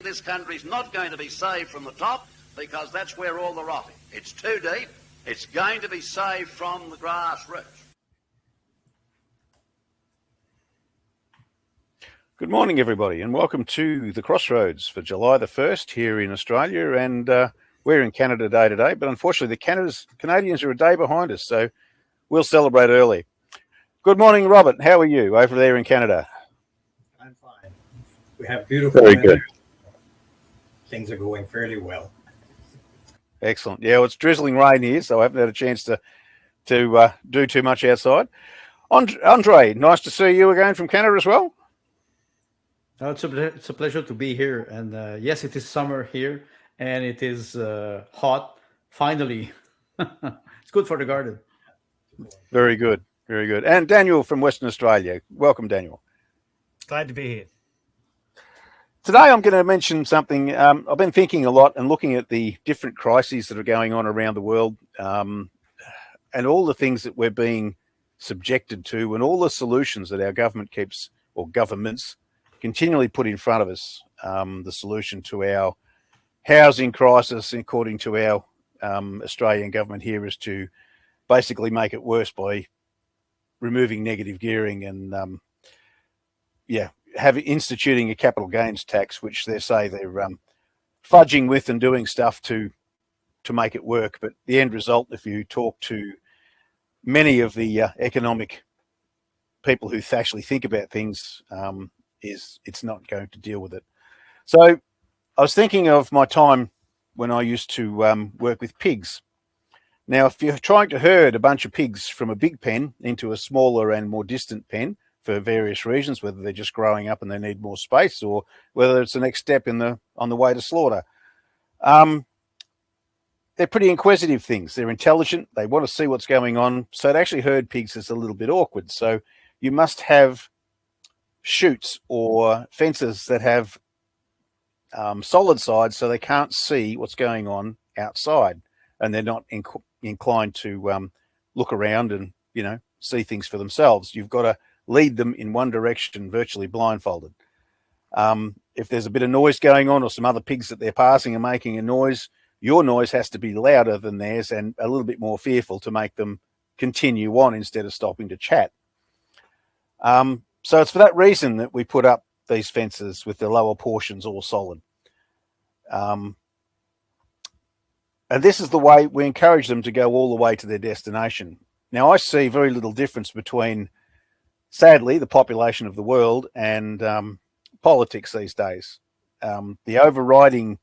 This country's not going to be saved from the top because that's where all the rot is. It's too deep. It's going to be saved from the grassroots. Good morning, everybody, and welcome to the Crossroads for July the 1st here in Australia. And we're in Canada day to day, but unfortunately the Canadians are a day behind us, so we'll celebrate early. Good morning, Robert. How are you over there in Canada? I'm fine. We have beautiful Very weather. good. Things are going fairly well. Excellent. Yeah, well, it's drizzling rain here, so I haven't had a chance to do too much outside. André, nice to see you again from Canada as well. Oh, it's a pleasure to be here. And yes, it is summer here, and it is hot. Finally, it's good for the garden. Very good, very good. And Daniel from Western Australia. Welcome, Daniel. Glad to be here. Today I'm going to mention something. I've been thinking a lot and looking at the different crises that are going on around the world, and all the things that we're being subjected to, and all the solutions that our government keeps, or governments, continually put in front of us. The solution to our housing crisis, according to our Australian government here, is to basically make it worse by removing negative gearing and instituting a capital gains tax, which they say they're fudging with and doing stuff to make it work. But the end result, if you talk to many of the economic people who actually think about things, is it's not going to deal with it. So I was thinking of my time when I used to work with pigs. Now, if you're trying to herd a bunch of pigs from a big pen into a smaller and more distant pen, for various reasons, whether they're just growing up and they need more space, or whether it's the next step on the way to slaughter. They're pretty inquisitive things. They're intelligent. They want to see what's going on. So to actually herd pigs is a little bit awkward. So you must have chutes or fences that have solid sides so they can't see what's going on outside, and they're not inclined to look around and, see things for themselves. You've got to lead them in one direction, virtually blindfolded. If there's a bit of noise going on, or some other pigs that they're passing are making a noise, your noise has to be louder than theirs and a little bit more fearful to make them continue on instead of stopping to chat. So it's for that reason that we put up these fences with the lower portions all solid. And this is the way we encourage them to go all the way to their destination. Now, I see very little difference between, sadly, the population of the world and politics these days. The overriding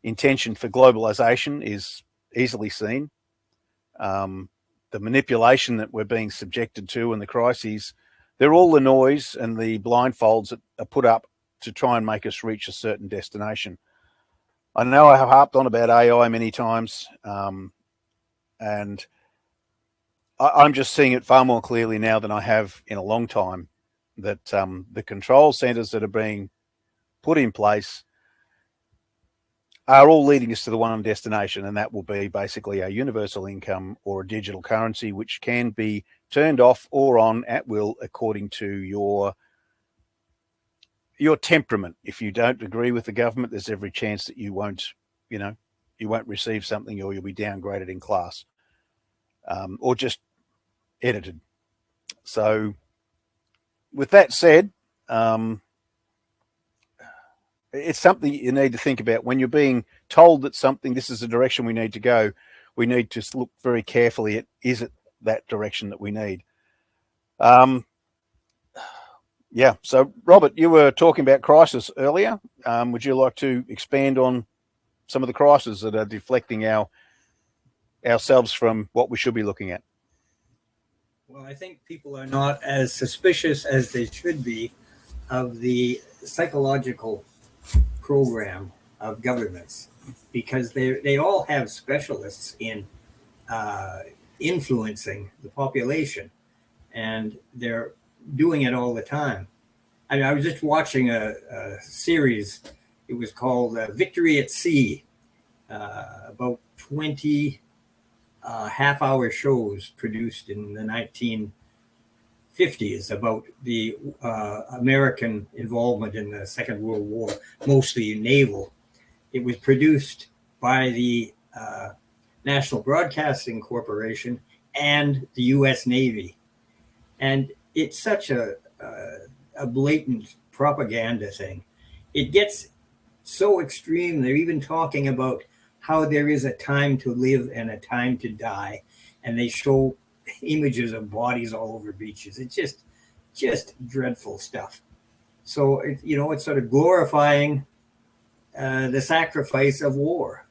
intention for globalization is easily seen. The manipulation that we're being subjected to and the crises, they're all the noise and the blindfolds that are put up to try and make us reach a certain destination. I know I have harped on about AI many times, and I'm just seeing it far more clearly now than I have in a long time, that the control centers that are being put in place are all leading us to the one destination, and that will be basically a universal income or a digital currency, which can be turned off or on at will according to your temperament. If you don't agree with the government, there's every chance that you won't receive something, or you'll be downgraded in class, or just edited. So with that said, it's something you need to think about when you're being told that this is the direction we need to go. We need to look very carefully at, is it that direction that we need? So Robert, you were talking about crisis earlier. Would you like to expand on some of the crises that are deflecting ourselves from what we should be looking at? Well, I think people are not as suspicious as they should be of the psychological program of governments, because they all have specialists in influencing the population, and they're doing it all the time. I was just watching a series. It was called Victory at Sea, about 20 half-hour shows produced in the 1950s 50s about the American involvement in the Second World War, mostly naval. It was produced by the National Broadcasting Corporation and the U.S. Navy. And it's such a blatant propaganda thing. It gets so extreme. They're even talking about how there is a time to live and a time to die. And they show images of bodies all over beaches. It's just dreadful stuff. So, it's sort of glorifying the sacrifice of war.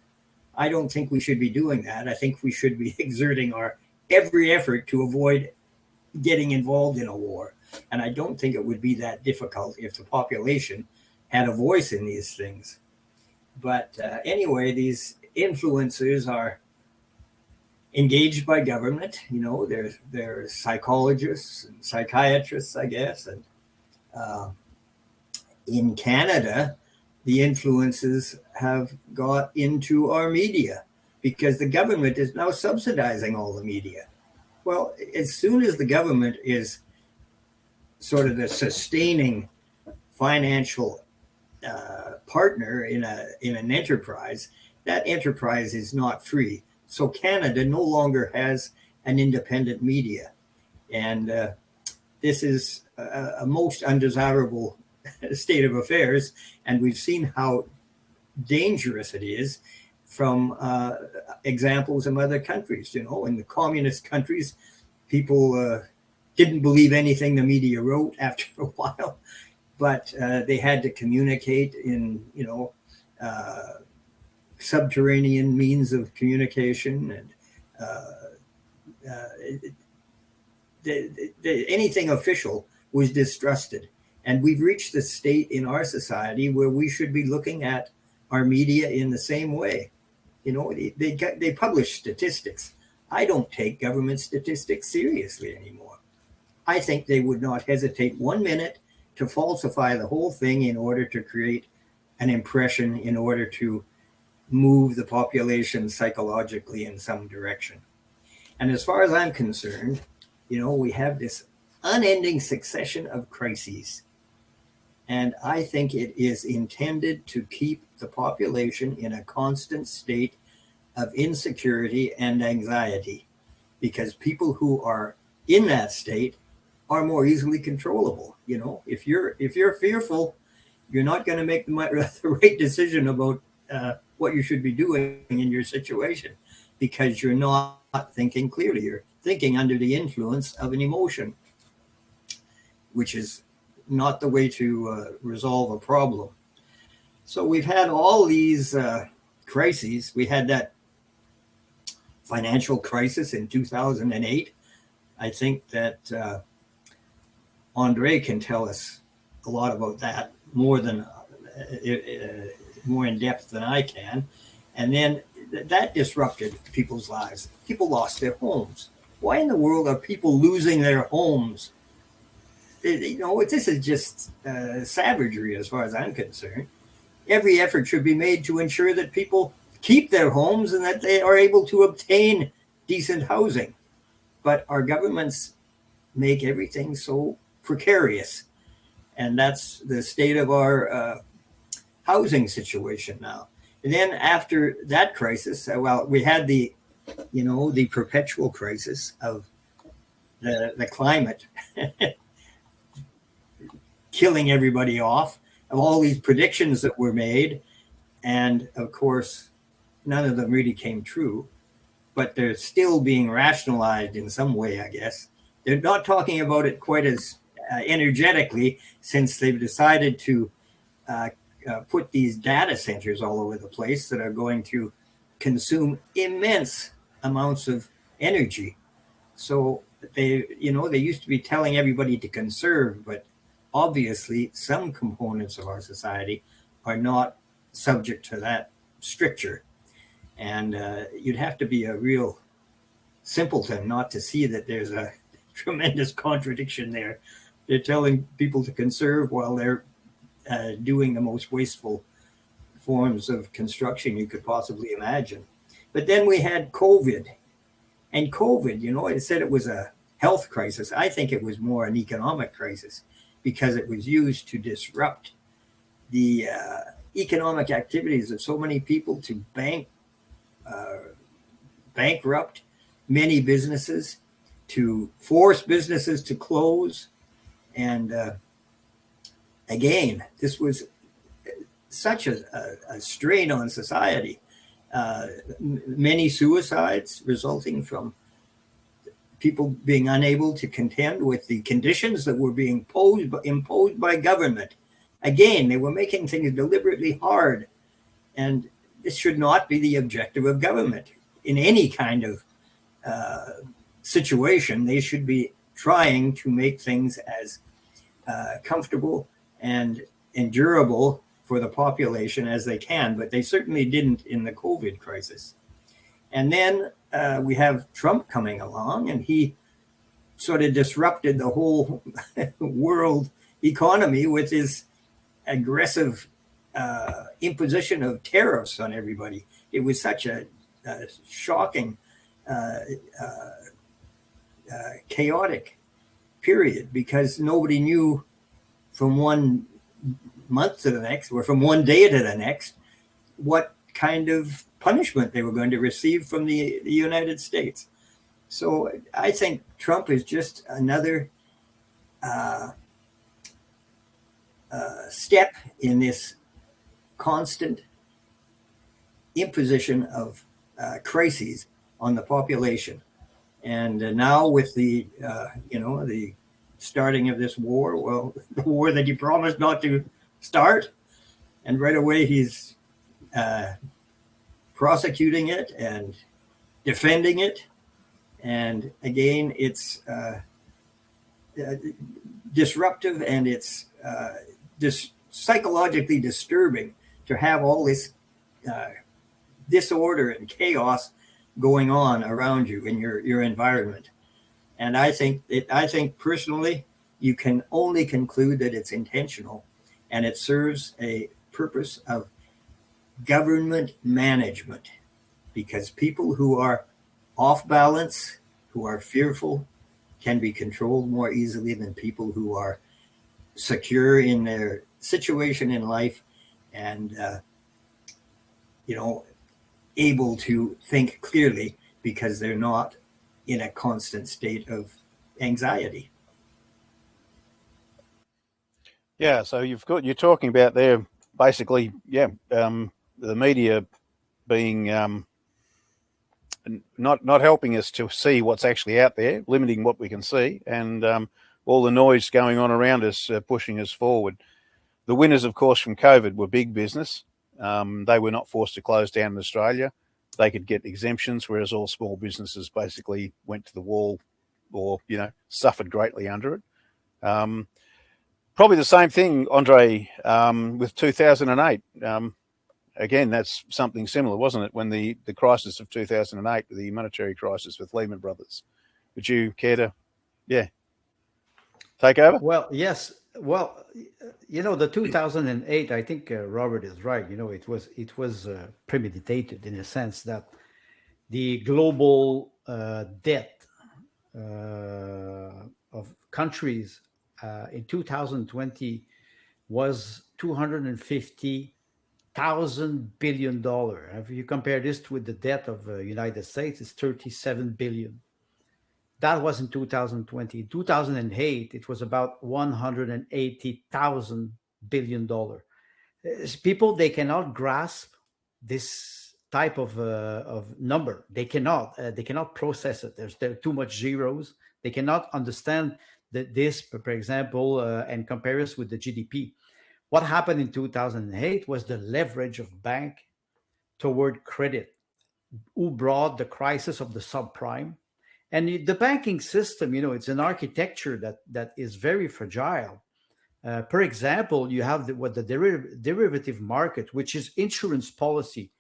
I don't think we should be doing that. I think we should be exerting our every effort to avoid getting involved in a war. And I don't think it would be that difficult if the population had a voice in these things. But anyway, these influencers are engaged by government. They're psychologists and psychiatrists, I guess. And in Canada, the influences have got into our media because the government is now subsidizing all the media. Well, as soon as the government is sort of the sustaining financial partner in an enterprise, that enterprise is not free. So Canada no longer has an independent media. And this is a most undesirable state of affairs. And we've seen how dangerous it is from examples of other countries. In the communist countries, people didn't believe anything the media wrote after a while, but they had to communicate in, subterranean means of communication, and anything official was distrusted. And we've reached the state in our society where we should be looking at our media in the same way. They publish statistics. I don't take government statistics seriously anymore. I think they would not hesitate 1 minute to falsify the whole thing in order to create an impression, in order to move the population psychologically in some direction. And as far as I'm concerned, we have this unending succession of crises. And I think it is intended to keep the population in a constant state of insecurity and anxiety, because people who are in that state are more easily controllable. If you're fearful, you're not going to make the right decision about what you should be doing in your situation, because you're not thinking clearly. You're thinking under the influence of an emotion, which is not the way to resolve a problem. So we've had all these crises. We had that financial crisis in 2008. I think that André can tell us a lot about that, more in depth than I can. And then that disrupted people's lives. People lost their homes. Why in the world are people losing their homes? This is just savagery as far as I'm concerned. Every effort should be made to ensure that people keep their homes and that they are able to obtain decent housing. But our governments make everything so precarious. And that's the state of our housing situation now. And then after that crisis, we had the perpetual crisis of the climate killing everybody off, of all these predictions that were made. And of course, none of them really came true, but they're still being rationalized in some way, I guess. They're not talking about it quite as energetically, since they've decided to put these data centers all over the place that are going to consume immense amounts of energy. So they used to be telling everybody to conserve, but obviously some components of our society are not subject to that stricture. And you'd have to be a real simpleton not to see that there's a tremendous contradiction there. They're telling people to conserve while they're doing the most wasteful forms of construction you could possibly imagine. But then we had COVID. And COVID, it said it was a health crisis. I think it was more an economic crisis because it was used to disrupt the economic activities of so many people, to bankrupt many businesses, to force businesses to close. And again, this was such a strain on society. Many suicides resulting from people being unable to contend with the conditions that were being imposed by government. Again, they were making things deliberately hard, and this should not be the objective of government. In any kind of situation, they should be trying to make things as comfortable and endurable for the population as they can, but they certainly didn't in the COVID crisis. And then we have Trump coming along, and he sort of disrupted the whole world economy with his aggressive imposition of tariffs on everybody. It was such a shocking, chaotic period, because nobody knew from one month to the next, or from one day to the next, what kind of punishment they were going to receive from the United States. So I think Trump is just another step in this constant imposition of crises on the population. And now with the the starting of this war, well, the war that he promised not to start, and right away he's prosecuting it and defending it. And again, it's disruptive, and it's psychologically disturbing to have all this disorder and chaos going on around you in your environment. And I think personally, you can only conclude that it's intentional, and it serves a purpose of government management, because people who are off balance, who are fearful, can be controlled more easily than people who are secure in their situation in life and able to think clearly, because they're not in a constant state of anxiety. Yeah, so you're talking about there basically, the media being not helping us to see what's actually out there, limiting what we can see, and all the noise going on around us pushing us forward. The winners, of course, from COVID were big business. They were not forced to close down in Australia. They could get exemptions, whereas all small businesses basically went to the wall, or suffered greatly under it. Probably the same thing, André, with 2008. Again, that's something similar, wasn't it? When the crisis of 2008, the monetary crisis with Lehman Brothers. Would you care to, take over? Well, yes. Well, the 2008, I think Robert is right. It was premeditated, in a sense that the global debt of countries in 2020 was $250,000 billion. If you compare this with the debt of the United States, it's 37 billion. That was in 2020. In 2008, it was about $180,000 billion. People, they cannot grasp this type of number. They cannot process it. There's too much zeros. They cannot understand this, for example, and compare us with the GDP. What happened in 2008 was the leverage of bank toward credit, who brought the crisis of the subprime. And the banking system, it's an architecture that is very fragile. For example, you have the derivative market, which is insurance policy.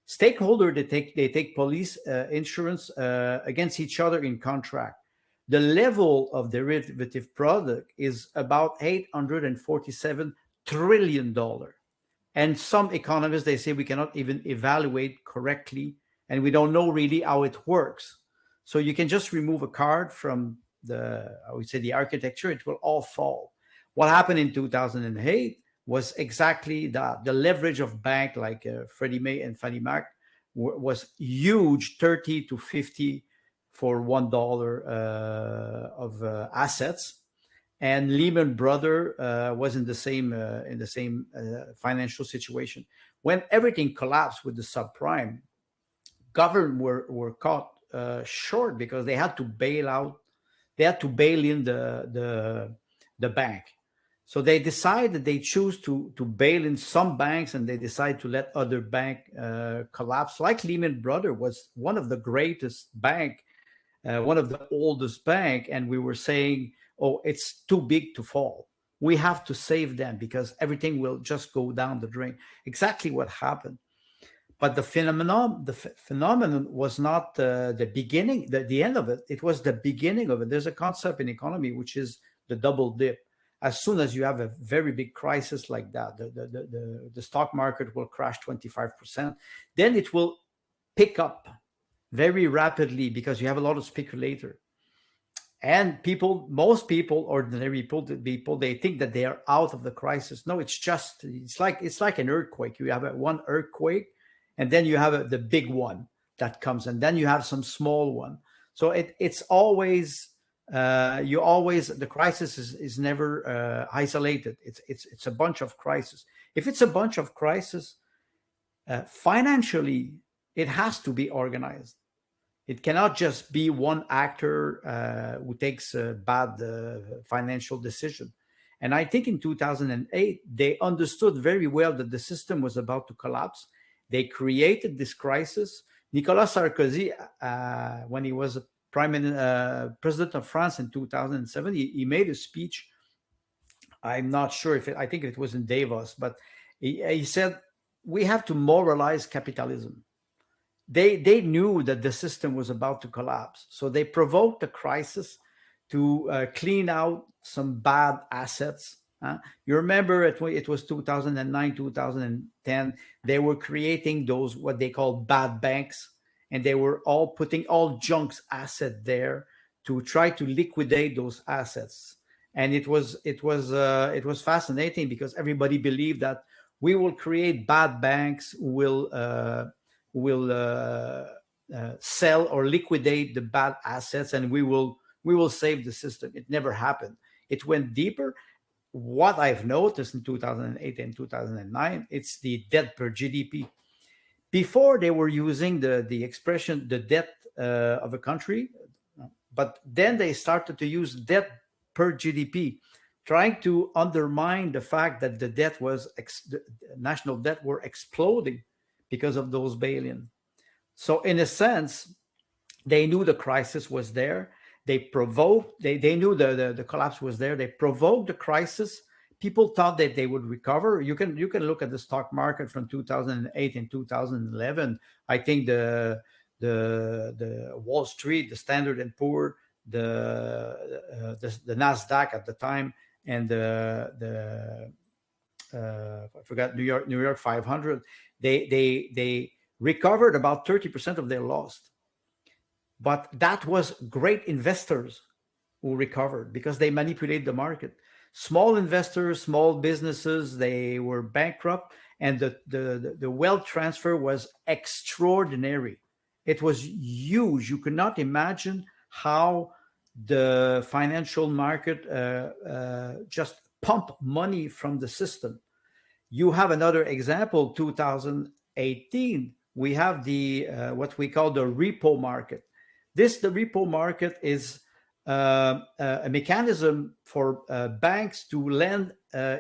Stakeholder, they take police insurance against each other in contract. The level of derivative product is about $847 trillion. And some economists, they say we cannot even evaluate correctly, and we don't know really how it works. So you can just remove a card from I would say the architecture, it will all fall. What happened in 2008 was exactly that. The leverage of bank like Freddie Mae and Fannie Mac was huge, 30 to 50 for $1 of assets. And Lehman Brothers was in the same financial situation. When everything collapsed with the subprime, government were caught short because they had to bail out. They had to bail in the bank. So they decided they choose to bail in some banks, and they decide to let other bank collapse. Like Lehman Brothers was one of the greatest bank, one of the oldest bank, and we were saying, oh, it's too big to fall. We have to save them because everything will just go down the drain. Exactly what happened. But the phenomenon was not the beginning, the end of it. It was the beginning of it. There's a concept in economy which is the double dip. As soon as you have a very big crisis like that, the stock market will crash 25%. Then it will pick up very rapidly because you have a lot of speculator. And most people, ordinary people, they think that they are out of the crisis. No, it's like an earthquake. You have one earthquake, and then you have the big one that comes, and then you have some small one. So it's always the crisis is never isolated. It's a bunch of crises. If it's a bunch of crises, financially, it has to be organized. It cannot just be one actor who takes a bad financial decision. And I think in 2008, they understood very well that the system was about to collapse. They created this crisis. Nicolas Sarkozy, when he was president of France in 2007, he made a speech. I'm not sure I think it was in Davos, but he said, we have to moralize capitalism. They knew that the system was about to collapse. So they provoked a crisis to clean out some bad assets. You remember it was 2009, 2010. They were creating those, what they call bad banks. And they were all putting all junks asset there to try to liquidate those assets. And it was fascinating because everybody believed that we will create bad banks who will sell or liquidate the bad assets, and we will save the system. It never happened. It went deeper. What I've noticed in 2008 and 2009, it's the debt per GDP. Before they were using the expression the debt of a country, but then they started to use debt per GDP, trying to undermine the fact that the debt was the national debt were exploding because of those bail-in. So in a sense, they knew the crisis was there. They knew the collapse was there. They provoked the crisis. People thought that they would recover. You can look at the stock market from 2008 and 2011. I think the Wall Street, the Standard and Poor, the Nasdaq at the time, and I forgot New York 500. They recovered about 30% of their loss. But that was great investors who recovered because they manipulate the market. Small investors, small businesses, they were bankrupt, and the wealth transfer was extraordinary. It was huge. You could not imagine how the financial market just pumped money from the system. You have another example, 2018, we have the what we call the repo market. The repo market is a mechanism for banks to lend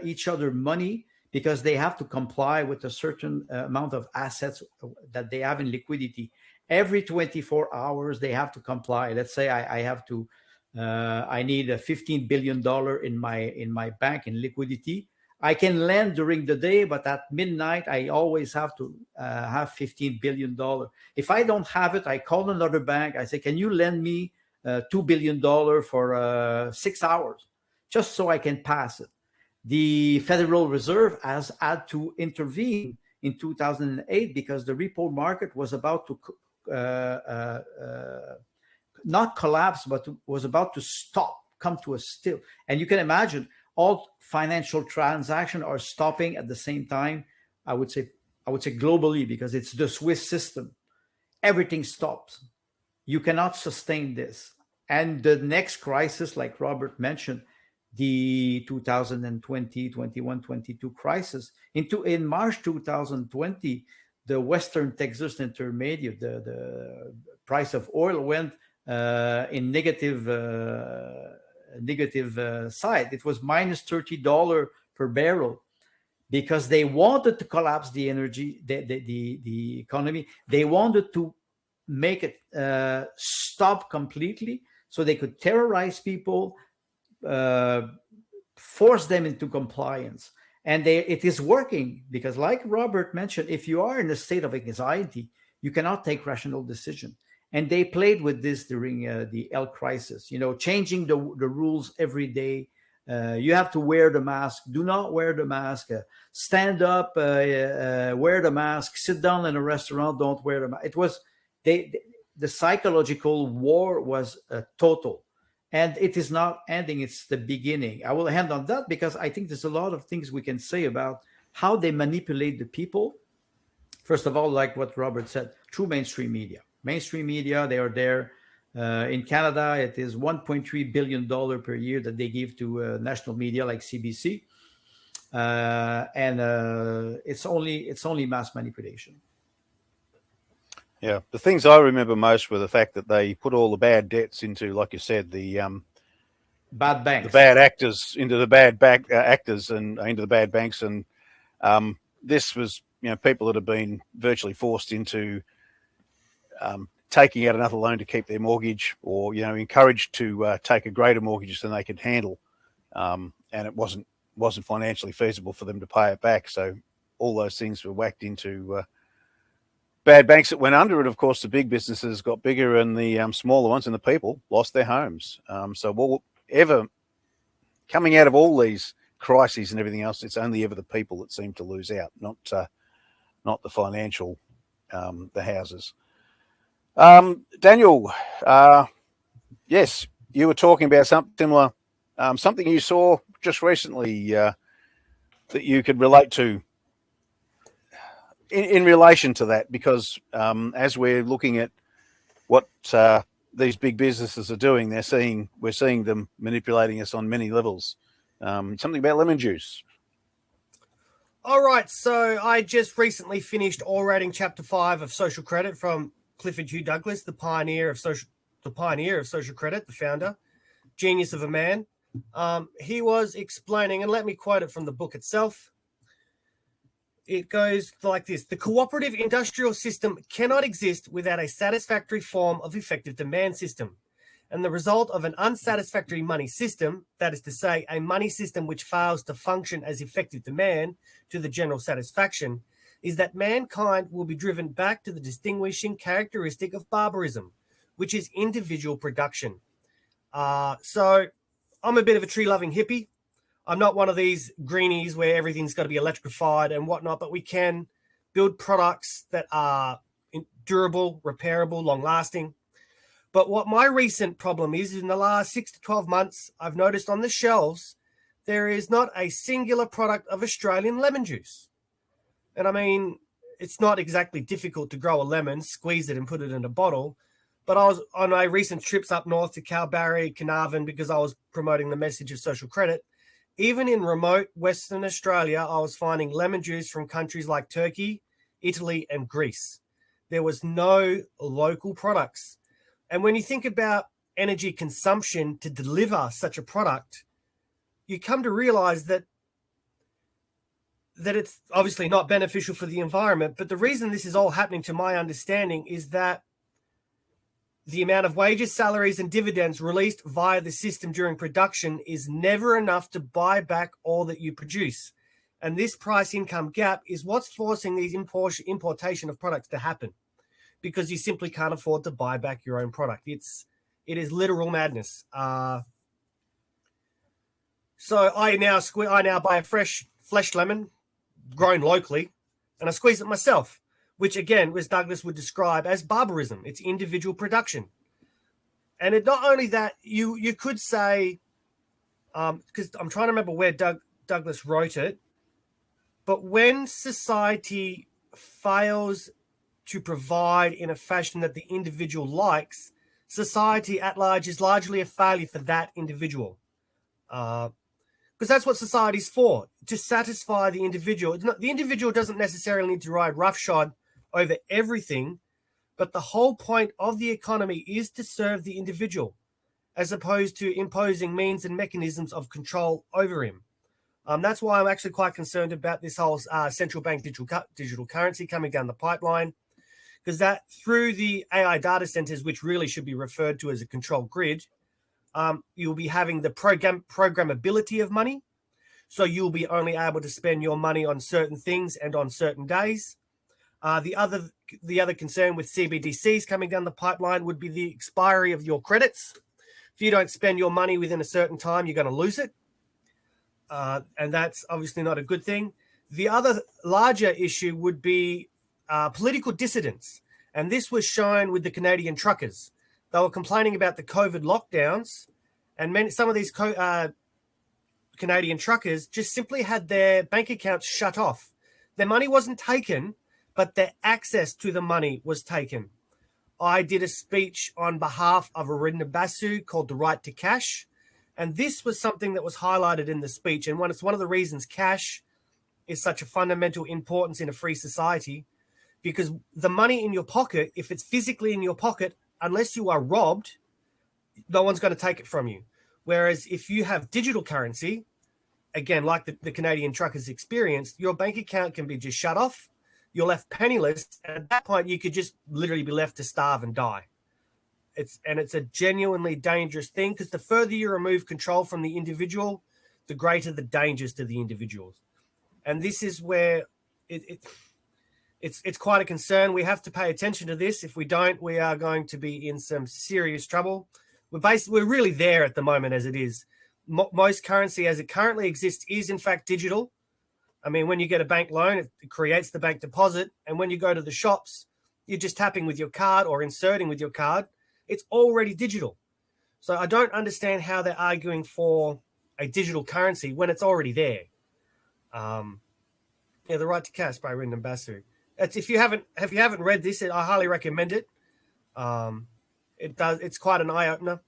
each other money because they have to comply with a certain amount of assets that they have in liquidity. Every 24 hours, they have to comply. Let's say I need a $15 billion in my bank in liquidity. I can lend during the day, but at midnight, I always have to have $15 billion. If I don't have it, I call another bank. I say, can you lend me $2 billion for 6 hours, just so I can pass it? The Federal Reserve has had to intervene in 2008 because the repo market was about to not collapse, but was about to stop, come to a still. And you can imagine all financial transactions are stopping at the same time. I would say globally, because it's the Swiss system. Everything stops. You cannot sustain this. And the next crisis, like Robert mentioned, the 2020, 21, 22 crisis. In March 2020, the Western Texas Intermediate, the price of oil went in negative side. It was minus $30 per barrel, because they wanted to collapse the energy, the economy. They wanted to make it stop completely, so they could terrorize people, force them into compliance. And it is working, because, like Robert mentioned, if you are in a state of anxiety, you cannot take rational decision. And they played with this during the health crisis, changing the rules every day. You have to wear the mask. Do not wear the mask. Stand up. Wear the mask. Sit down in a restaurant. Don't wear the mask. It was the psychological war was total, and it is not ending. It's the beginning. I will end on that, because I think there's a lot of things we can say about how they manipulate the people. First of all, like what Robert said, through mainstream media. Mainstream media, they are there. In Canada, it is $1.3 billion per year that they give to national media like CBC, and it's only mass manipulation. Yeah, the things I remember most were the fact that they put all the bad debts into, like you said, the bad banks, the bad actors into the bad actors and into the bad banks, and this was people that have been virtually forced into taking out another loan to keep their mortgage, or encouraged to take a greater mortgage than they could handle, and it wasn't financially feasible for them to pay it back. So all those things were whacked into bad banks that went under, and of course the big businesses got bigger, and the smaller ones and the people lost their homes. So whatever coming out of all these crises and everything else, it's only ever the people that seem to lose out, not the financial, the houses. Daniel, yes, you were talking about something similar, something you saw just recently that you could relate to in relation to that, because as we're looking at what these big businesses are doing, we're seeing them manipulating us on many levels. Something about lemon juice. All right, so I just recently finished orating Chapter 5 of Social Credit from Clifford Hugh Douglas, the pioneer of social credit, the founder, genius of a man. He was explaining, and let me quote it from the book itself. It goes like this: the cooperative industrial system cannot exist without a satisfactory form of effective demand system. And the result of an unsatisfactory money system, that is to say, a money system which fails to function as effective demand to the general satisfaction, is that mankind will be driven back to the distinguishing characteristic of barbarism, which is individual production. So I'm a bit of a tree-loving hippie. I'm not one of these greenies where everything's got to be electrified and whatnot, but we can build products that are durable, repairable, long-lasting. But what my recent problem is, in the last 6 to 12 months, I've noticed on the shelves, there is not a singular product of Australian lemon juice. And I mean, it's not exactly difficult to grow a lemon, squeeze it and put it in a bottle. But I was on my recent trips up north to Kalbarri, Carnarvon, because I was promoting the message of social credit. Even in remote Western Australia, I was finding lemon juice from countries like Turkey, Italy, and Greece. There was no local products. And when you think about energy consumption to deliver such a product, you come to realize that it's obviously not beneficial for the environment. But the reason this is all happening, to my understanding, is that the amount of wages, salaries, and dividends released via the system during production is never enough to buy back all that you produce. And this price income gap is what's forcing these importation of products to happen, because you simply can't afford to buy back your own product. It is literal madness. So I now buy a fresh lemon grown locally, and I squeeze it myself, which again, as Douglas would describe as barbarism. It's individual production. And it not only that, you could say, because I'm trying to remember where Douglas wrote it, but when society fails to provide in a fashion that the individual likes, society at large is largely a failure for that individual. Because that's what society's for, to satisfy the individual. The individual doesn't necessarily need to ride roughshod over everything, but the whole point of the economy is to serve the individual, as opposed to imposing means and mechanisms of control over him. That's why I'm actually quite concerned about this whole central bank digital currency coming down the pipeline, because that through the AI data centers, which really should be referred to as a control grid, you'll be having the programmability of money. So you'll be only able to spend your money on certain things and on certain days. The other concern with CBDCs coming down the pipeline would be the expiry of your credits. If you don't spend your money within a certain time, you're going to lose it. And that's obviously not a good thing. The other larger issue would be political dissidents. And this was shown with the Canadian truckers. They were complaining about the COVID lockdowns, and some of these Canadian truckers just simply had their bank accounts shut off. Their money wasn't taken, but their access to the money was taken. I did a speech on behalf of Arinda Basu called The Right to Cash, and this was something that was highlighted in the speech. And it's one of the reasons cash is such a fundamental importance in a free society, because the money in your pocket, if it's physically in your pocket, unless you are robbed, no one's going to take it from you. Whereas if you have digital currency, again, like the Canadian truckers experienced, your bank account can be just shut off. You're left penniless. And at that point, you could just literally be left to starve and die. It's a genuinely dangerous thing, because the further you remove control from the individual, the greater the dangers to the individuals. And this is where it's quite a concern. We have to pay attention to this. If we don't, we are going to be in some serious trouble. We're really there at the moment as it is. Most currency as it currently exists is in fact digital. I mean, when you get a bank loan, it creates the bank deposit. And when you go to the shops, you're just tapping with your card or inserting with your card. It's already digital. So I don't understand how they're arguing for a digital currency when it's already there. The Right to Cash by Arinda Basu. If you haven't read this, I highly recommend it. It's quite an eye-opener.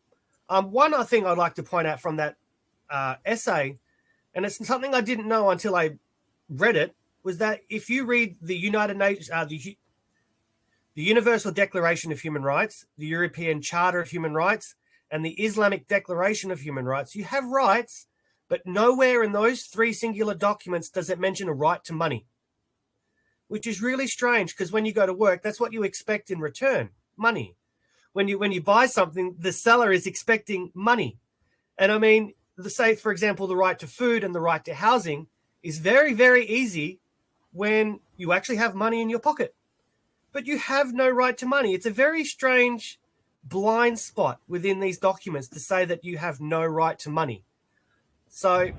One thing I'd like to point out from that essay, and it's something I didn't know until I read it, was that if you read the United Nations, the Universal Declaration of Human Rights, the European Charter of Human Rights, and the Islamic Declaration of Human Rights, you have rights, but nowhere in those three singular documents does it mention a right to money, which is really strange, because when you go to work, that's what you expect in return, money. When you buy something, the seller is expecting money. And I mean, say, for example, the right to food and the right to housing is very, very easy when you actually have money in your pocket. But you have no right to money. It's a very strange blind spot within these documents to say that you have no right to money. So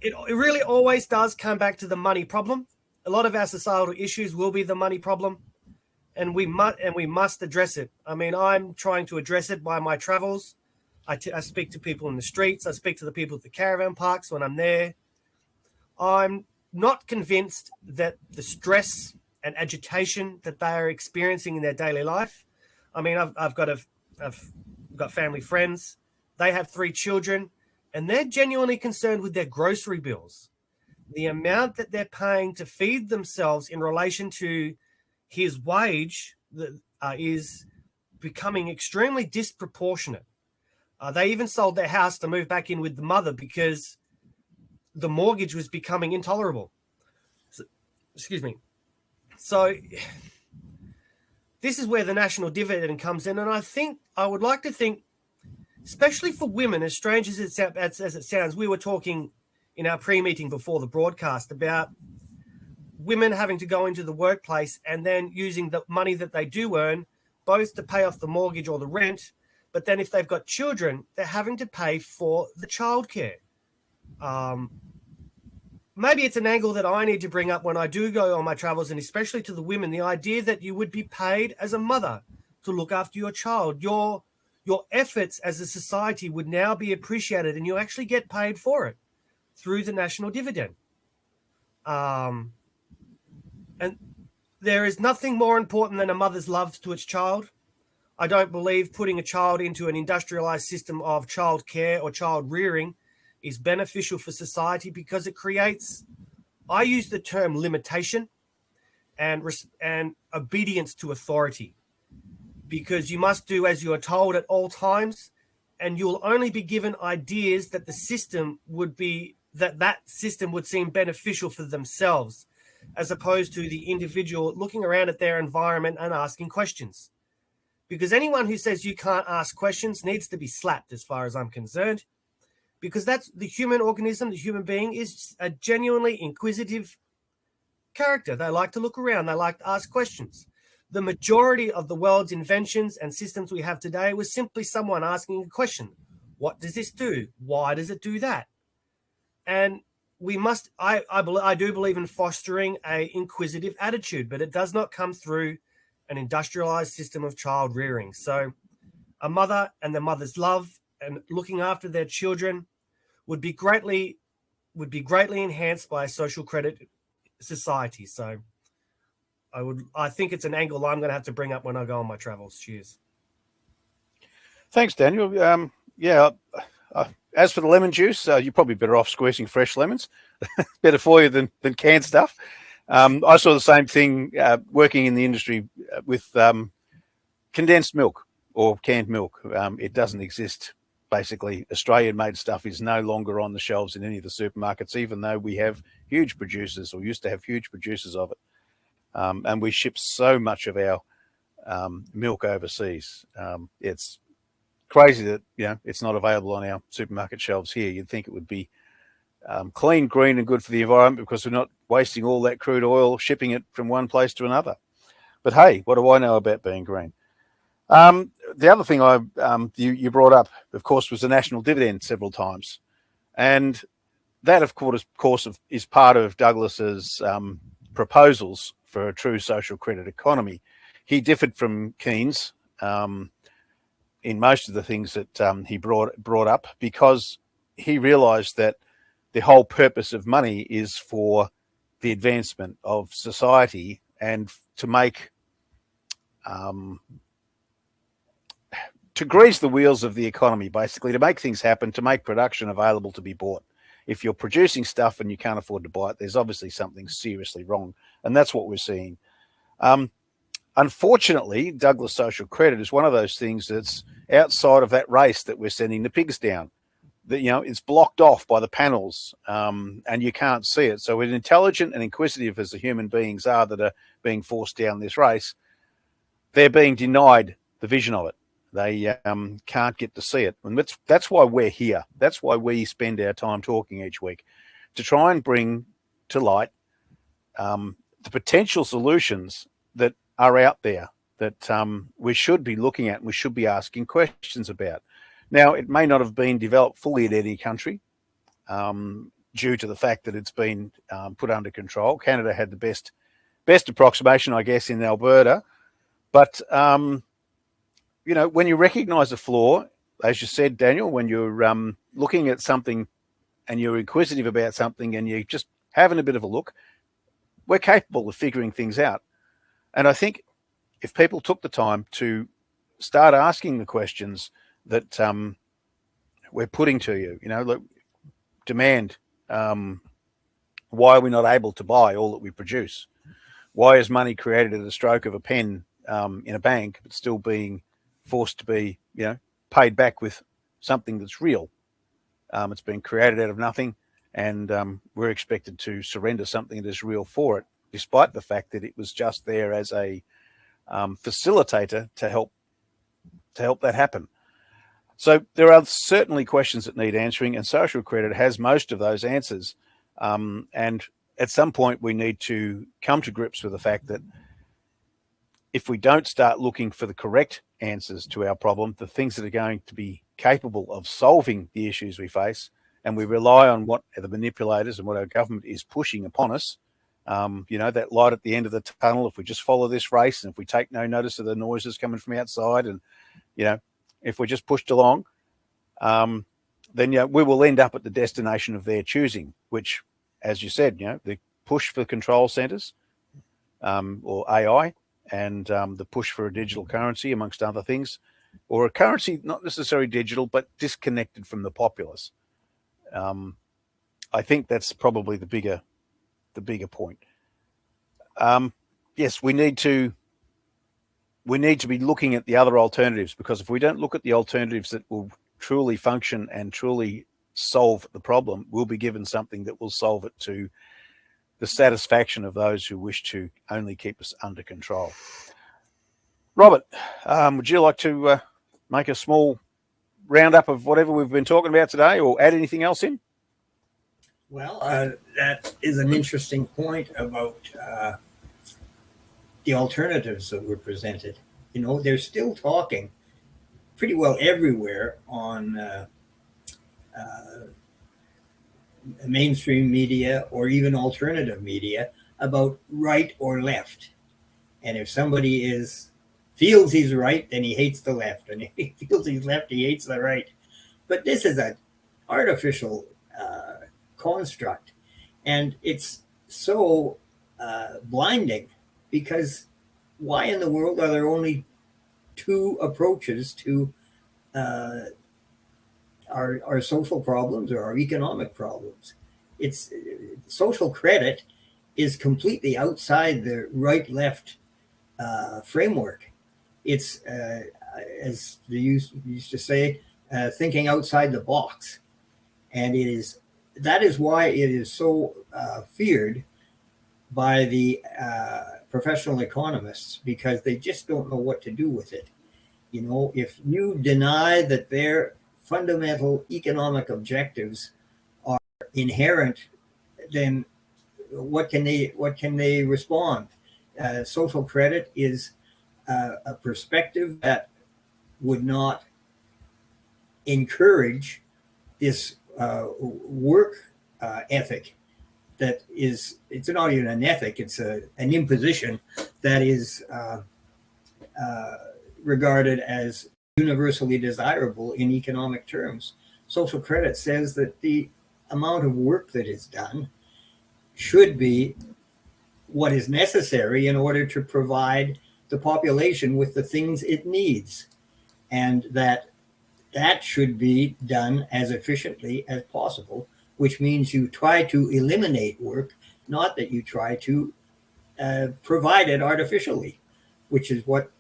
it really always does come back to the money problem. A lot of our societal issues will be the money problem, and we must address it. I mean, I'm trying to address it by my travels. I speak to people in the streets. I speak to the people at the caravan parks when I'm there. I'm not convinced that the stress and agitation that they are experiencing in their daily life. I mean, I've got family friends. They have 3 children, and they're genuinely concerned with their grocery bills. The amount that they're paying to feed themselves in relation to his wage is becoming extremely disproportionate. They even sold their house to move back in with the mother because the mortgage was becoming intolerable. Excuse me. So this is where the national dividend comes in. And I would like to think, especially for women, as strange as it sounds, we were talking in our pre-meeting before the broadcast about women having to go into the workplace and then using the money that they do earn both to pay off the mortgage or the rent. But then if they've got children, they're having to pay for the childcare. Maybe it's an angle that I need to bring up when I do go on my travels, and especially to the women, the idea that you would be paid as a mother to look after your child. Your your efforts as a society would now be appreciated, and you actually get paid for it through the national dividend. And there is nothing more important than a mother's love to its child. I don't believe putting a child into an industrialized system of child care or child rearing is beneficial for society, because it creates, I use the term limitation and obedience to authority, because you must do as you are told at all times, and you'll only be given ideas that the system would be, that system would seem beneficial for themselves, as opposed to the individual looking around at their environment and asking questions. Because anyone who says you can't ask questions needs to be slapped, as far as I'm concerned, because that's the human organism. The human being is a genuinely inquisitive character. They like to look around. They like to ask questions. The majority of the world's inventions and systems we have today was simply someone asking a question. What does this do? Why does it do that? And we must, I do believe in fostering an inquisitive attitude, but it does not come through an industrialized system of child rearing. So a mother and the mother's love and looking after their children would be greatly enhanced by a social credit society. So I think it's an angle I'm going to have to bring up when I go on my travels. Cheers. Thanks, Daniel. As for the lemon juice, you're probably better off squeezing fresh lemons. Better for you than canned stuff. I saw the same thing working in the industry with condensed milk or canned milk. It doesn't exist. Basically, Australian-made stuff is no longer on the shelves in any of the supermarkets, even though we have huge producers, or used to have huge producers of it. And we ship so much of our milk overseas. It's crazy that it's not available on our supermarket shelves here. You'd think it would be clean, green, and good for the environment, because we're not wasting all that crude oil shipping it from one place to another. But hey, what do I know about being green? The other thing you brought up, of course, was the national dividend several times, and that, of course, is part of Douglas's proposals for a true social credit economy. He differed from Keynes in most of the things that he brought up, because he realised that the whole purpose of money is for the advancement of society and to make to grease the wheels of the economy, basically, to make things happen, to make production available to be bought. If you're producing stuff and you can't afford to buy it, there's obviously something seriously wrong, and that's what we're seeing. Unfortunately, Douglas social credit is one of those things that's outside of that race that we're sending the pigs down. That it's blocked off by the panels, and you can't see it. So, as intelligent and inquisitive as the human beings are that are being forced down this race, they're being denied the vision of it. They can't get to see it, and that's why we're here. That's why we spend our time talking each week, to try and bring to light the potential solutions that are out there that we should be looking at and we should be asking questions about. Now, it may not have been developed fully in any country due to the fact that it's been put under control. Canada had the best approximation, I guess, in Alberta. But, when you recognise a flaw, as you said, Daniel, when you're looking at something and you're inquisitive about something and you're just having a bit of a look, we're capable of figuring things out. And I think if people took the time to start asking the questions that we're putting to you, look, demand, why are we not able to buy all that we produce? Why is money created at a stroke of a pen in a bank, but still being forced to be, paid back with something that's real? It's been created out of nothing, and we're expected to surrender something that is real for it, despite the fact that it was just there as a facilitator to help that happen. So there are certainly questions that need answering, and social credit has most of those answers. And at some point, we need to come to grips with the fact that if we don't start looking for the correct answers to our problem, the things that are going to be capable of solving the issues we face, and we rely on what the manipulators and what our government is pushing upon us, that light at the end of the tunnel, if we just follow this race and if we take no notice of the noises coming from outside, and, if we're just pushed along, then we will end up at the destination of their choosing, which, as you said, the push for control centers, or AI, and the push for a digital currency, amongst other things, or a currency not necessarily digital but disconnected from the populace. I think that's probably the bigger point. Yes, we need to be looking at the other alternatives, because if we don't look at the alternatives that will truly function and truly solve the problem, we'll be given something that will solve it to the satisfaction of those who wish to only keep us under control. Robert, would you like to make a small roundup of whatever we've been talking about today, or add anything else in? Well, that is an interesting point about the alternatives that were presented. They're still talking pretty well everywhere on mainstream media or even alternative media about right or left. And if somebody feels he's right, then he hates the left. And if he feels he's left, he hates the right. But this is an artificial construct. And it's so blinding, because why in the world are there only two approaches to our social problems or our economic problems? It's social credit is completely outside the right-left framework. It's, as they used to say, thinking outside the box. And that is why it is so feared by the professional economists, because they just don't know what to do with it. If you deny that their fundamental economic objectives are inherent, then what can they respond? Social credit is a perspective that would not encourage this work ethic. It's not even an ethic, it's an imposition that is regarded as universally desirable in economic terms. Social credit says that the amount of work that is done should be what is necessary in order to provide the population with the things it needs, and that should be done as efficiently as possible, which means you try to eliminate work, not that you try to provide it artificially, which is what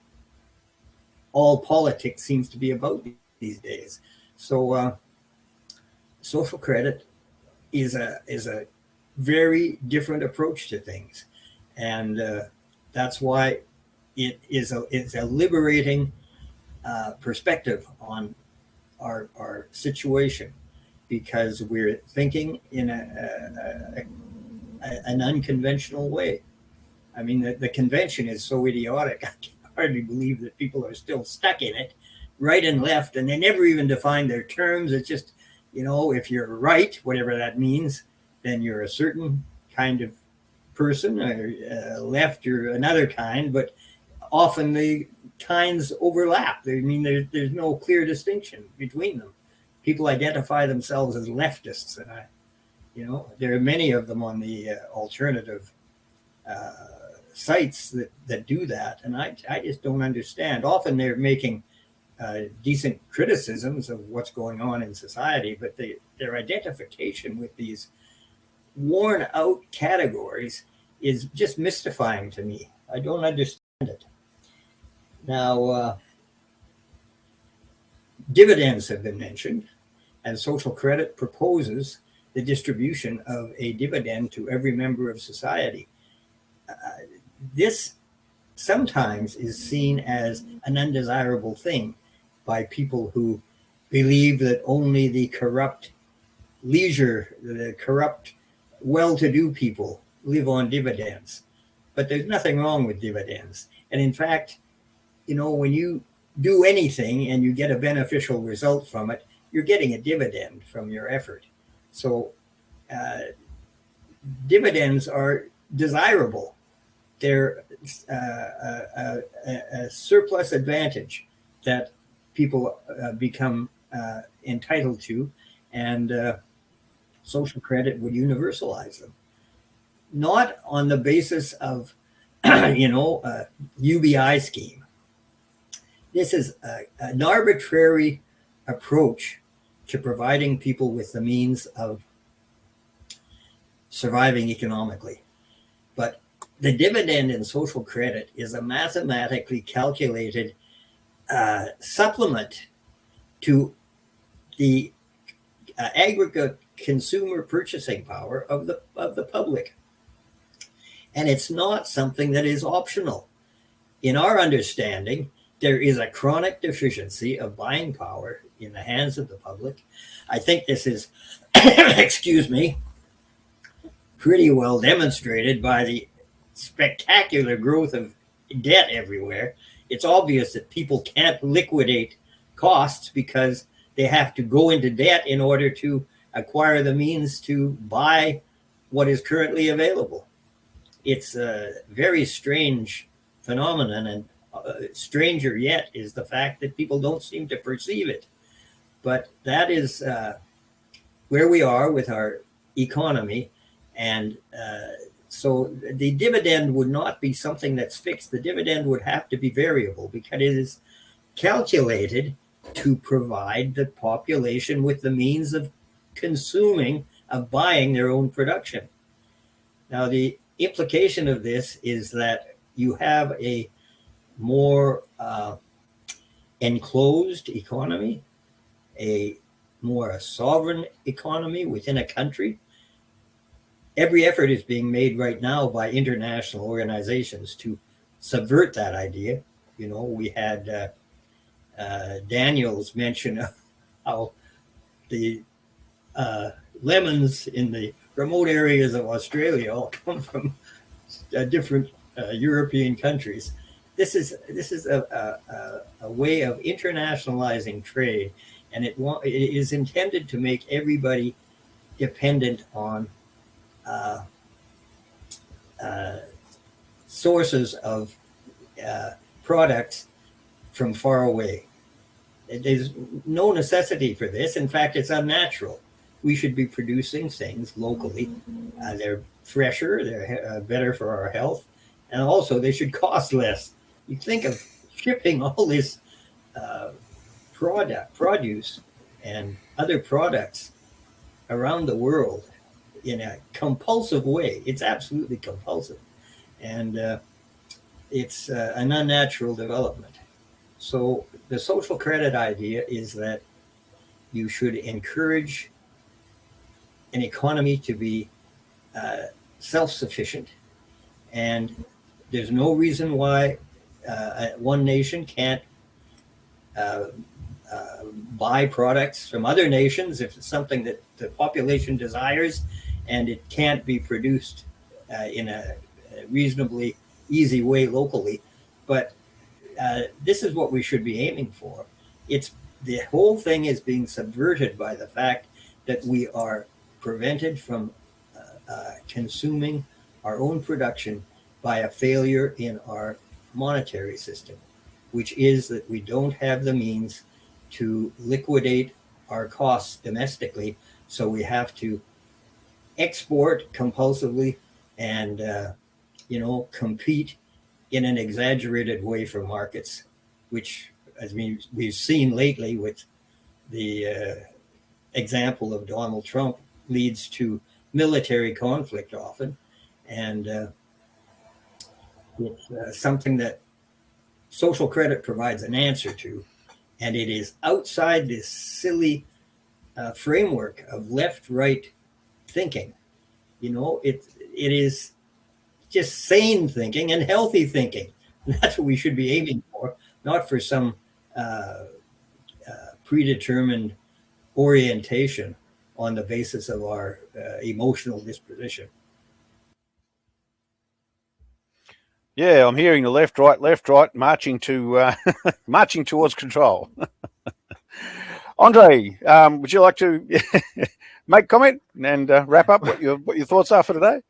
all politics seems to be about these days. So social credit is a very different approach to things, and that's why it's a liberating perspective on our situation, because we're thinking in an unconventional way. I mean, the convention is so idiotic. I can hardly believe that people are still stuck in it, right and left, and they never even define their terms. It's just, if you're right, whatever that means, then you're a certain kind of person, or left, you're another kind, but often the kinds overlap. There's no clear distinction between them. People identify themselves as leftists, and there are many of them on the alternative sites that do that, and I just don't understand. Often they're making decent criticisms of what's going on in society, but their identification with these worn out categories is just mystifying to me. I don't understand it. Now, dividends have been mentioned, and social credit proposes the distribution of a dividend to every member of society. This sometimes is seen as an undesirable thing by people who believe that only the corrupt well-to-do people live on dividends. But there's nothing wrong with dividends. And in fact, when you do anything and you get a beneficial result from it, you're getting a dividend from your effort. So dividends are desirable. They're a surplus advantage that people become entitled to, and social credit would universalize them. Not on the basis of, UBI scheme. This is an arbitrary approach to providing people with the means of surviving economically. But the dividend in social credit is a mathematically calculated supplement to the aggregate consumer purchasing power of the public. And it's not something that is optional. In our understanding, there is a chronic deficiency of buying power in the hands of the public. I think this is, excuse me, pretty well demonstrated by the spectacular growth of debt everywhere. It's obvious that people can't liquidate costs because they have to go into debt in order to acquire the means to buy what is currently available. It's a very strange phenomenon, and stranger yet is the fact that people don't seem to perceive it. But that is where we are with our economy, and so the dividend would not be something that's fixed. The dividend would have to be variable because it is calculated to provide the population with the means of consuming, of buying their own production. Now, the implication of this is that you have a more enclosed economy, a more sovereign economy within a country. Every effort is being made right now by international organizations to subvert that idea. You know, we had Daniel's mention of how the lemons in the remote areas of Australia all come from different European countries. This is a way of internationalizing trade, and it is intended to make everybody dependent on sources of products from far away. There's no necessity for this. In fact, it's unnatural. We should be producing things locally. They're fresher, they're better for our health, and also they should cost less. You think of shipping all this produce and other products around the world in a compulsive way. It's absolutely compulsive, and it's an unnatural development. So the social credit idea is that you should encourage an economy to be self-sufficient, and there's no reason why one nation can't buy products from other nations if it's something that the population desires and it can't be produced in a reasonably easy way locally. But this is what we should be aiming for. The whole thing is being subverted by the fact that we are prevented from consuming our own production by a failure in our monetary system, which is that we don't have the means to liquidate our costs domestically. So we have to export compulsively and, compete in an exaggerated way for markets, which, as we've seen lately with the example of Donald Trump, leads to military conflict often. And it's something that social credit provides an answer to. And it is outside this silly framework of left-right thinking. It is just sane thinking and healthy thinking. And that's what we should be aiming for, not for some predetermined orientation on the basis of our emotional disposition. Yeah, I'm hearing the left, right, marching marching towards control. André, would you like to make comment and wrap up what your thoughts are for today?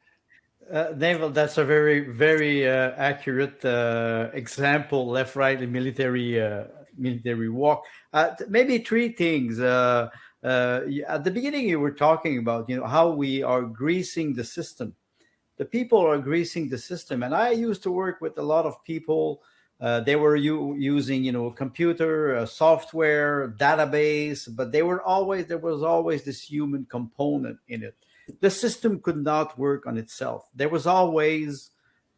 Neville, that's a very, very accurate example, left, right, and military military walk. Maybe three things. At the beginning, you were talking about how we are greasing the system. The people are greasing the system, and I used to work with a lot of people. They were using computer software, database, but there was always this human component in it. The system could not work on itself. There was always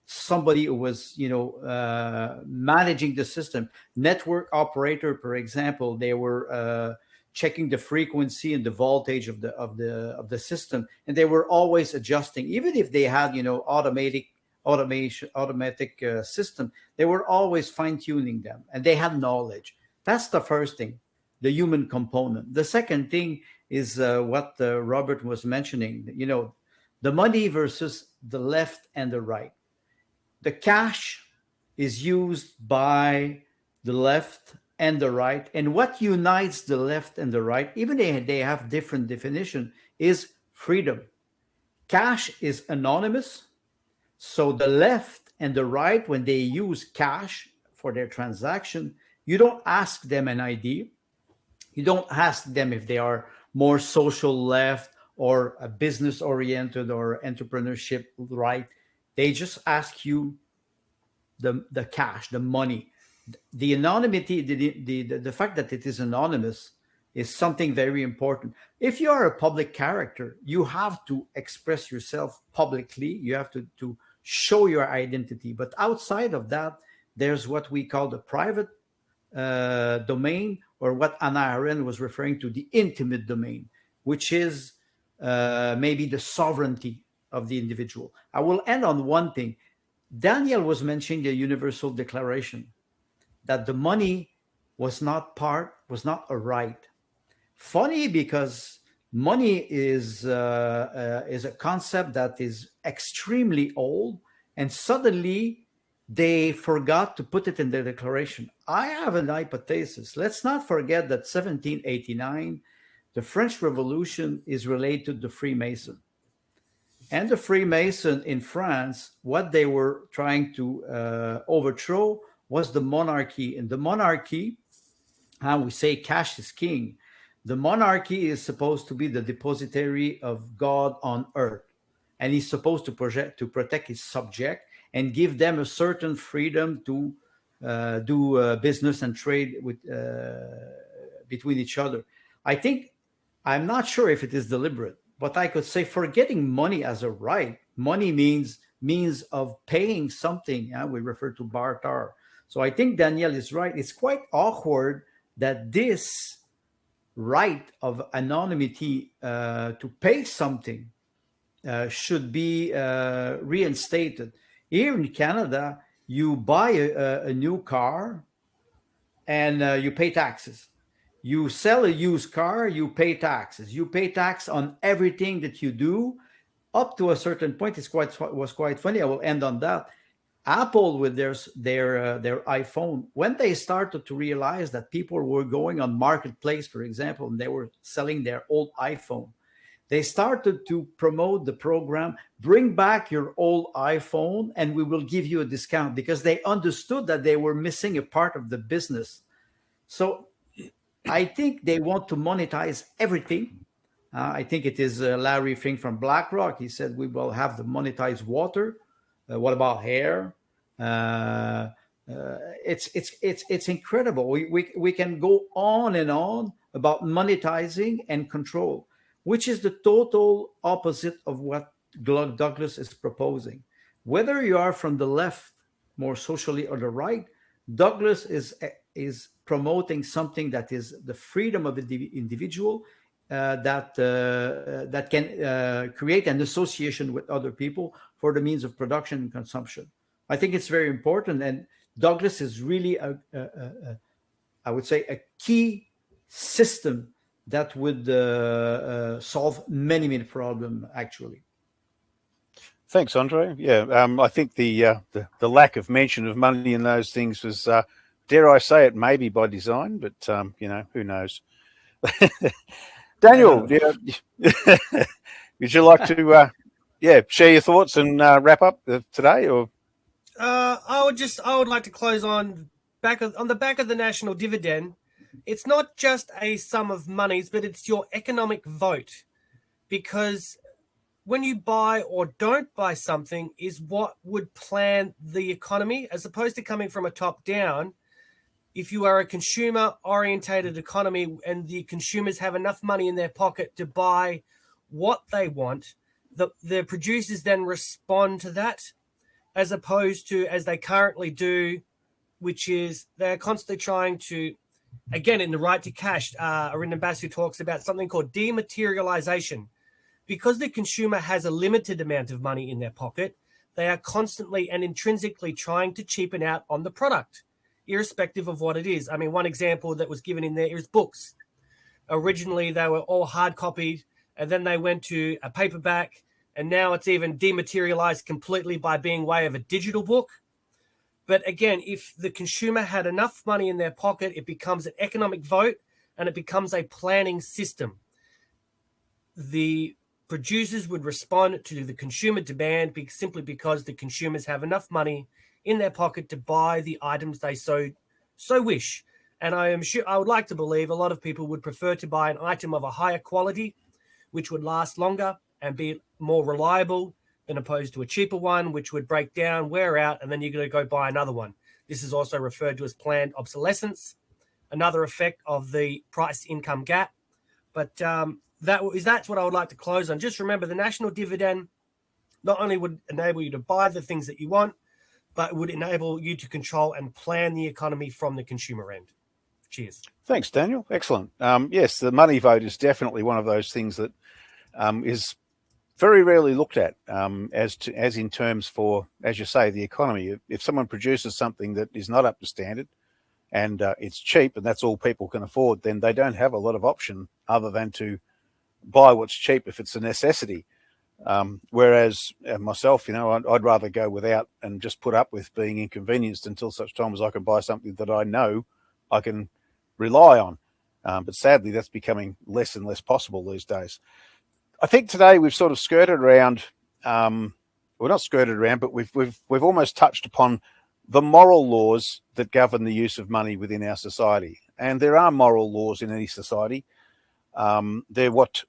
somebody who was managing the system. Network operator, for example, they were checking the frequency and the voltage of the system, and they were always adjusting. Even if they had automatic system, they were always fine-tuning them, and they had knowledge. That's the first thing, the human component. The second thing is what Robert was mentioning, the money versus the left and the right. The cash is used by the left and the right, and what unites the left and the right, even they have different definition, is freedom. Cash is anonymous, so the left and the right, when they use cash for their transaction, you don't ask them an ID. You don't ask them if they are more social left or a business oriented or entrepreneurship right. They just ask you the cash, the money. The anonymity, the fact that it is anonymous is something very important. If you are a public character, you have to express yourself publicly. You have to show your identity. But outside of that, there's what we call the private domain, or what Hannah Arendt was referring to, the intimate domain, which is maybe the sovereignty of the individual. I will end on one thing. Daniel was mentioning the Universal Declaration, that the money was not a right. Funny, because money is a concept that is extremely old, and suddenly they forgot to put it in the declaration. I have an hypothesis. Let's not forget that 1789, the French Revolution, is related to Freemason. And the Freemason in France, what they were trying to overthrow was the monarchy. And the monarchy, how we say cash is king, the monarchy is supposed to be the depository of God on earth. And he's supposed to protect his subject and give them a certain freedom to do business and trade with between each other. I'm not sure if it is deliberate, but I could say forgetting money as a right. Money means of paying something. We refer to barter. So I think Daniel is right. It's quite awkward that this right of anonymity to pay something should be reinstated. Here in Canada, you buy a new car and you pay taxes. You sell a used car, you pay taxes. You pay tax on everything that you do up to a certain point. It was quite funny. I will end on that. Apple, with their iPhone, when they started to realize that people were going on Marketplace, for example, and they were selling their old iPhone, they started to promote the program, bring back your old iPhone and we will give you a discount, because they understood that they were missing a part of the business. So I think they want to monetize everything. I think it is Larry Fink from BlackRock. He said we will have to monetize water. What about hair? It's incredible. We can go on and on about monetizing and control, which is the total opposite of what Douglas is proposing. Whether you are from the left, more socially, or the right, Douglas is promoting something that is the freedom of the individual, that can create an association with other people for the means of production and consumption. I think it's very important, and Douglas is really I would say a key system that would solve many problems, actually. Thanks, André. Yeah, I think the lack of mention of money in those things was, dare I say it, maybe by design, but who knows. Daniel, would you like to share your thoughts and wrap up today? Or I would like to close on on the back of the national dividend, it's not just a sum of monies, but it's your economic vote. Because when you buy or don't buy something is what would plan the economy, as opposed to coming from a top down. If you are a consumer orientated economy and the consumers have enough money in their pocket to buy what they want, the producers then respond to that, as opposed to as they currently do, which is they're constantly trying to, again, in the right to cash, Arindan Basu talks about something called dematerialization. Because the consumer has a limited amount of money in their pocket, they are constantly and intrinsically trying to cheapen out on the product, irrespective of what it is. I mean, one example that was given in there is books. Originally, they were all hard copied, and then they went to a paperback, and now it's even dematerialized completely by being way of a digital book. But again, if the consumer had enough money in their pocket, it becomes an economic vote, and it becomes a planning system. The producers would respond to the consumer demand simply because the consumers have enough money in their pocket to buy the items they so wish. And I am sure, I would like to believe a lot of people would prefer to buy an item of a higher quality, which would last longer and be more reliable, than opposed to a cheaper one, which would break down, wear out, and then you're going to go buy another one. This is also referred to as planned obsolescence, another effect of the price-income gap. But that's what I would like to close on. Just remember, the national dividend not only would enable you to buy the things that you want, but it would enable you to control and plan the economy from the consumer end. Cheers. Thanks, Daniel. Excellent. Yes, the money vote is definitely one of those things that is very rarely looked at as in terms for, as you say, the economy. If someone produces something that is not up to standard and it's cheap and that's all people can afford, then they don't have a lot of option other than to buy what's cheap if it's a necessity. Whereas myself, I'd rather go without and just put up with being inconvenienced until such time as I can buy something that I know I can rely on. But sadly, that's becoming less and less possible these days. I think today we've sort of skirted around, well, not skirted around, but we've almost touched upon the moral laws that govern the use of money within our society. And there are moral laws in any society. They're what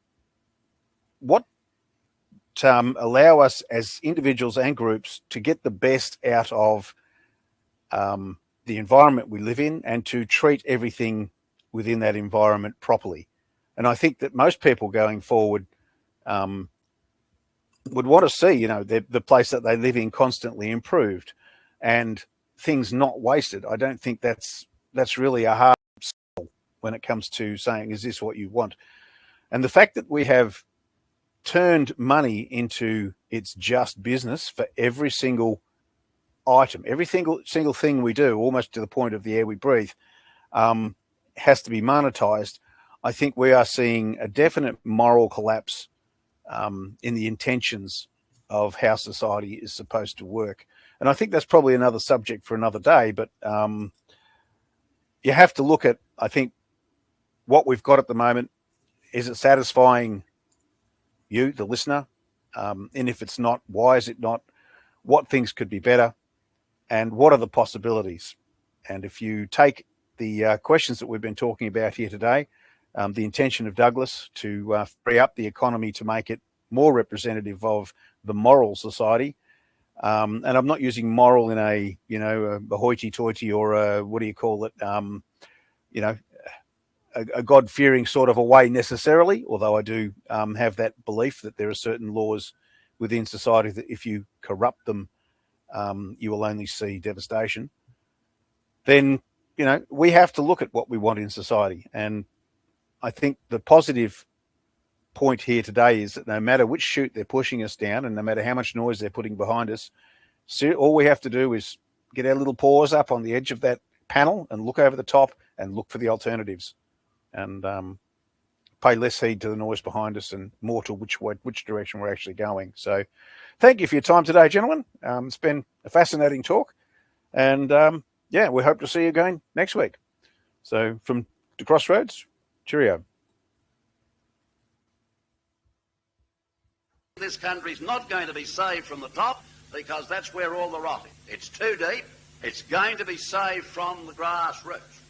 allow us as individuals and groups to get the best out of the environment we live in and to treat everything within that environment properly. And I think that most people going forward would want to see, the place that they live in constantly improved and things not wasted. I don't think that's really a hard sell when it comes to saying, is this what you want? And the fact that we have turned money into its just business for every single item, every single thing we do, almost to the point of the air we breathe, has to be monetized. I think we are seeing a definite moral collapse in the intentions of how society is supposed to work. And I think that's probably another subject for another day, but you have to look at, I think, what we've got at the moment. Is it satisfying you, the listener? And if it's not, why is it not? What things could be better? And what are the possibilities? And if you take the questions that we've been talking about here today, the intention of Douglas to free up the economy to make it more representative of the moral society. And I'm not using moral in a hoity-toity or a, what do you call it? A God-fearing sort of a way necessarily, although I do have that belief that there are certain laws within society that if you corrupt them, you will only see devastation. Then, we have to look at what we want in society. And I think the positive point here today is that no matter which chute they're pushing us down and no matter how much noise they're putting behind us, all we have to do is get our little paws up on the edge of that panel and look over the top and look for the alternatives and pay less heed to the noise behind us and more to which direction we're actually going. So thank you for your time today, gentlemen. It's been a fascinating talk. And we hope to see you again next week. So from the Crossroads, cheerio. This country's not going to be saved from the top because that's where all the rot is. It's too deep, It's going to be saved from the grassroots.